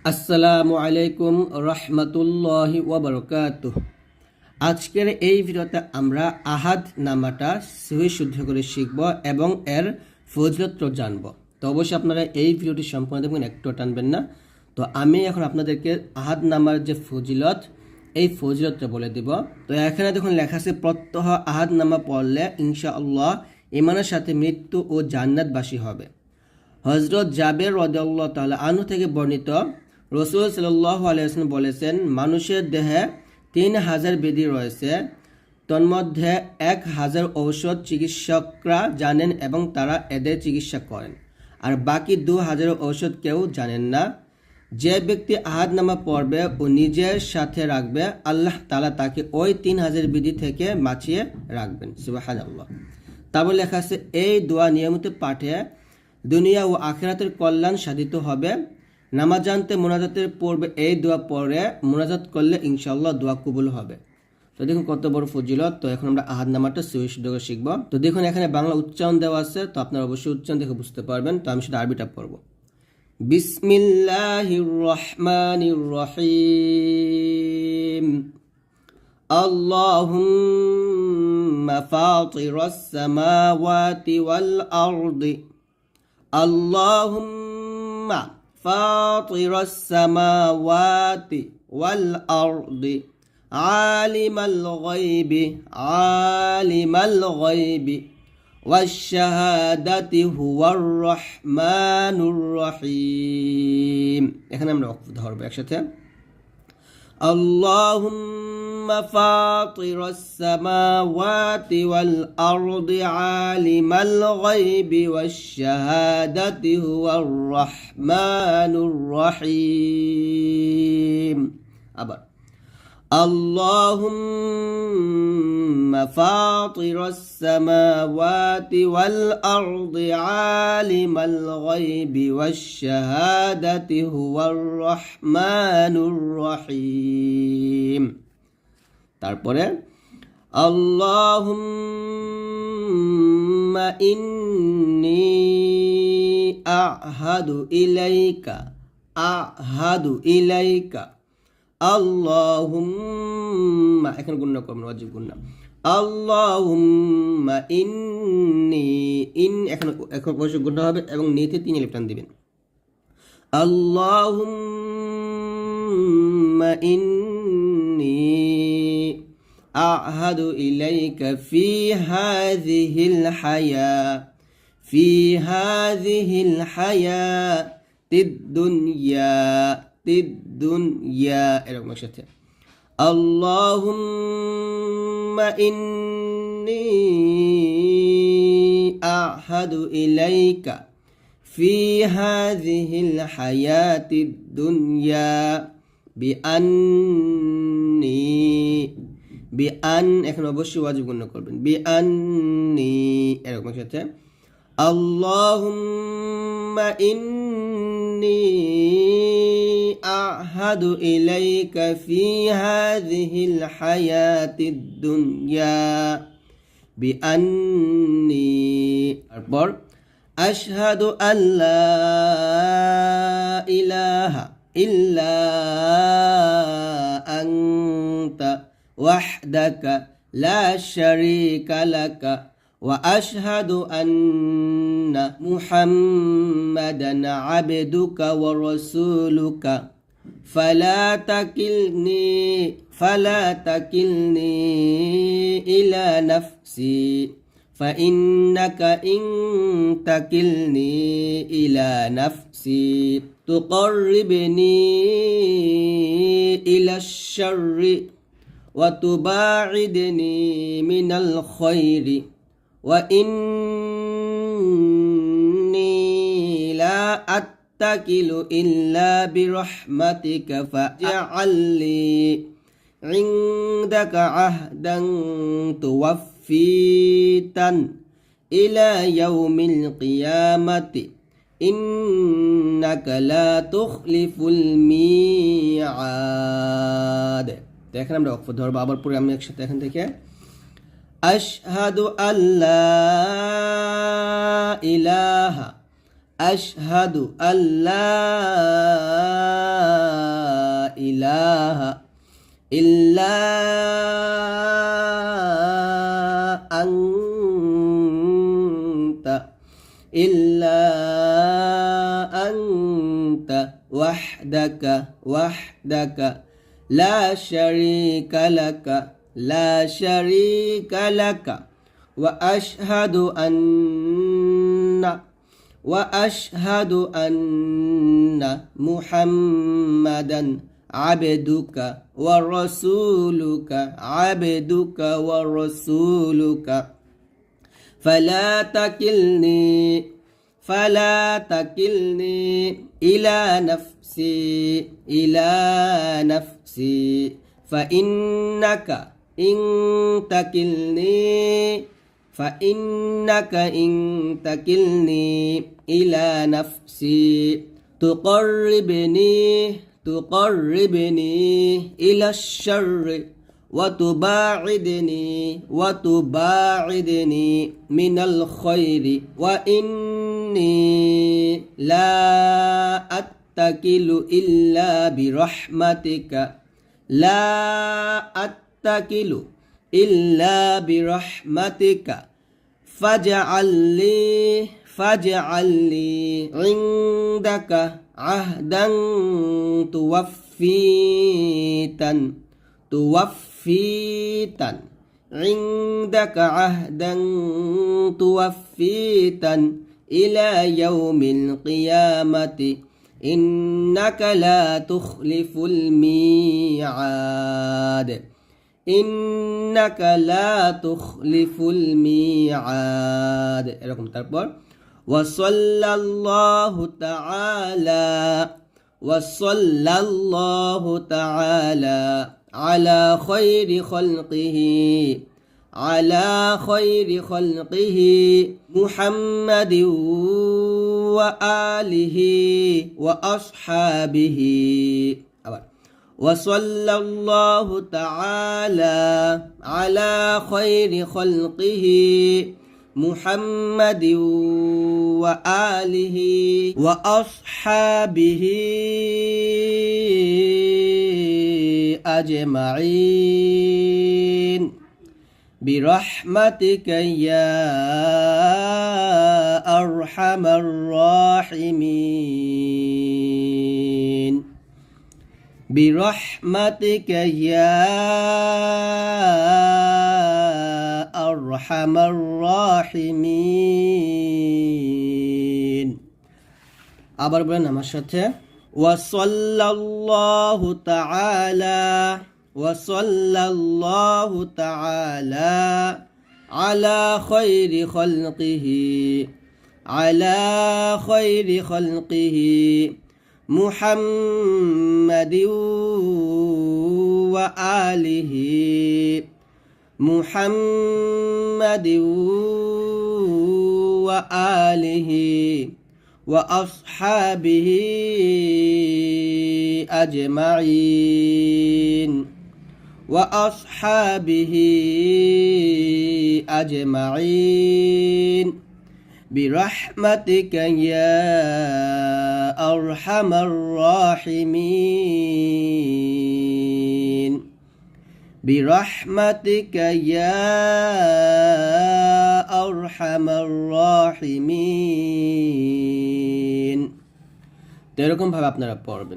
আসসালামু আলাইকুম রহমতুল্লাহি ওয়া বারাকাতুহু। আজকের এই ভিডিওতে আমরা আহাদ নামাটা সহি শুদ্ধ করে শিখব এবং এর ফজিলত জানব। তো অবশ্যই আপনারা এই ভিডিওটি সম্পূর্ণ দেখবেন, একটু টানবেন না। তো আমি এখন আপনাদেরকে আহাদ নামার যে ফজিলত, এই ফজিলতটা বলে দিব। তো এখানে দেখুন লেখা আছে, প্রত্যহ আহাদ নামা পড়লে ইনশাআল্লাহ ইমানের সাথে মৃত্যু ও জান্নাতবাসী হবে। হযরত জাবের রাদিয়াল্লাহু তাআলা আনহু থেকে বর্ণিত, রাসূল সাল্লাল্লাহু আলাইহি ওয়াসাল্লাম বলেছেন, মানুষের দেহে 3000 ব্যাধি রয়েছে, তন্মধ্যে 1000 ঔষধ চিকিৎসকরা জানেন এবং তারা এদের চিকিৎসা করেন, আর বাকি 2000 ঔষধ কেউ জানেন না। যে ব্যক্তি আহাদ নামা পড়বে ও নিজের সাথে রাখবে, আল্লাহ তাআলা তাকে ওই 3000 ব্যাধি থেকে বাঁচিয়ে রাখবেন। সুবহানাল্লাহ। তারপর লেখা আছে, এই দোয়া নিয়মিত পাঠে দুনিয়া ও আখিরাতের কল্যাণ সাধিত হবে। নামাজান্তে মোনাজাতের পূর্বে এই দোয়া পড়ে মোনাজাত করলে ইনশাআল্লাহ দোয়া কবুল হবে। তো দেখুন কত বড় ফজিলত। তো এখন আমরা আহাদ নামাটা সহি শুদ্ধ করে শিখব। তো দেখুন এখানে বাংলা উচ্চারণ দেওয়া আছে, তো আপনারা অবশ্যই উচ্চারণ দেখে বুঝতে পারবেন। তো আমি সেটা আরবিটা পড়ব। বিসমিল্লাহির রহমানির রহিম। আল্লাহুম্মা ফাতিরাস সামাওয়াতি ওয়াল আরদি। اللهم فاطر السماوات والأرض عالم الغيب والشهادة هو الرحمن الرحيم। এখানে আমরা ওয়াকফ ধরব একসাথে। اللهم فاطر السماوات والأرض عالم الغيب والشهادة هو الرحمن الرحيم। اللهم فاطر السماوات والأرض عالم الغيب والشهادة هو الرحمن الرحيم। তারপরে اللهم إني أعهد إليك اللهم এখানে গুণনা করবেন, ওয়াজিব গুণনা। اللهم إني এখানে অবশ্যই গুণনা হবে এবং নিতে 3 আলিফ টান দিবেন। اللهم إني أعهد إليك في هذه الحياة الدنيا এরকম একসাথে। اللهم إني أعهد إليك في هذه الحياة الدنيا بأن এখানে অবশ্যই ওয়াজিব গুণনা করবেন। بأني এরকম একসাথে। اللهم إني أعهد إليك في هذه الحياة الدنيا بأني أشهد أن لا إله إلا أنت وحدك لا شريك لك وأشهد أن محمدا عبدك ورسولك فلا تكلني إلى نفسي فإنك إن تكلني إلى نفسي تقربني إلى الشر وتباعدني من الخير وإني لا أتكل إلا برحمتك فاجعل لي عندك عهدا توفيتا إلى يوم القيامة إنك لا تخلف الميعاد। দেখেন আমরা ওয়াকফ ধরব, আবার পরে আমি একসাথে এখান থেকে। আশহাদু আল্লা ইলাহা أشهد أن لا إلا أنت إلا أنت وحدك لا شريك لك وأشهد أن محمدا عبدك ورسولك فلا تكلني إلى نفسي فإنك إن تكلني إلى نفسي تقربني إلى الشر وتباعدني من الخير وإني لا أتكل إلا برحمتك فاجعل لي عندك عهدا توفيتا إلى يوم القيامة إنك لا تخلف الميعاد এরকম তারপর وصلى الله تعالى على خير خلقه محمد وآله وأصحابه وصلى الله تعالى على خير خلقه محمد وآله وأصحابه أجمعين برحمتك يا أرحم الراحمين برحمتك يا أرحم الراحمين আবার বলেন আমার সাথে وصلى الله تعالى على خير خلقه محمد وآله وأصحابه أجمعين برحمتك يا أرحم الراحمين برحمتك يا أرحم الراحمين এরকম ভাবে আপনারা পড়বেন।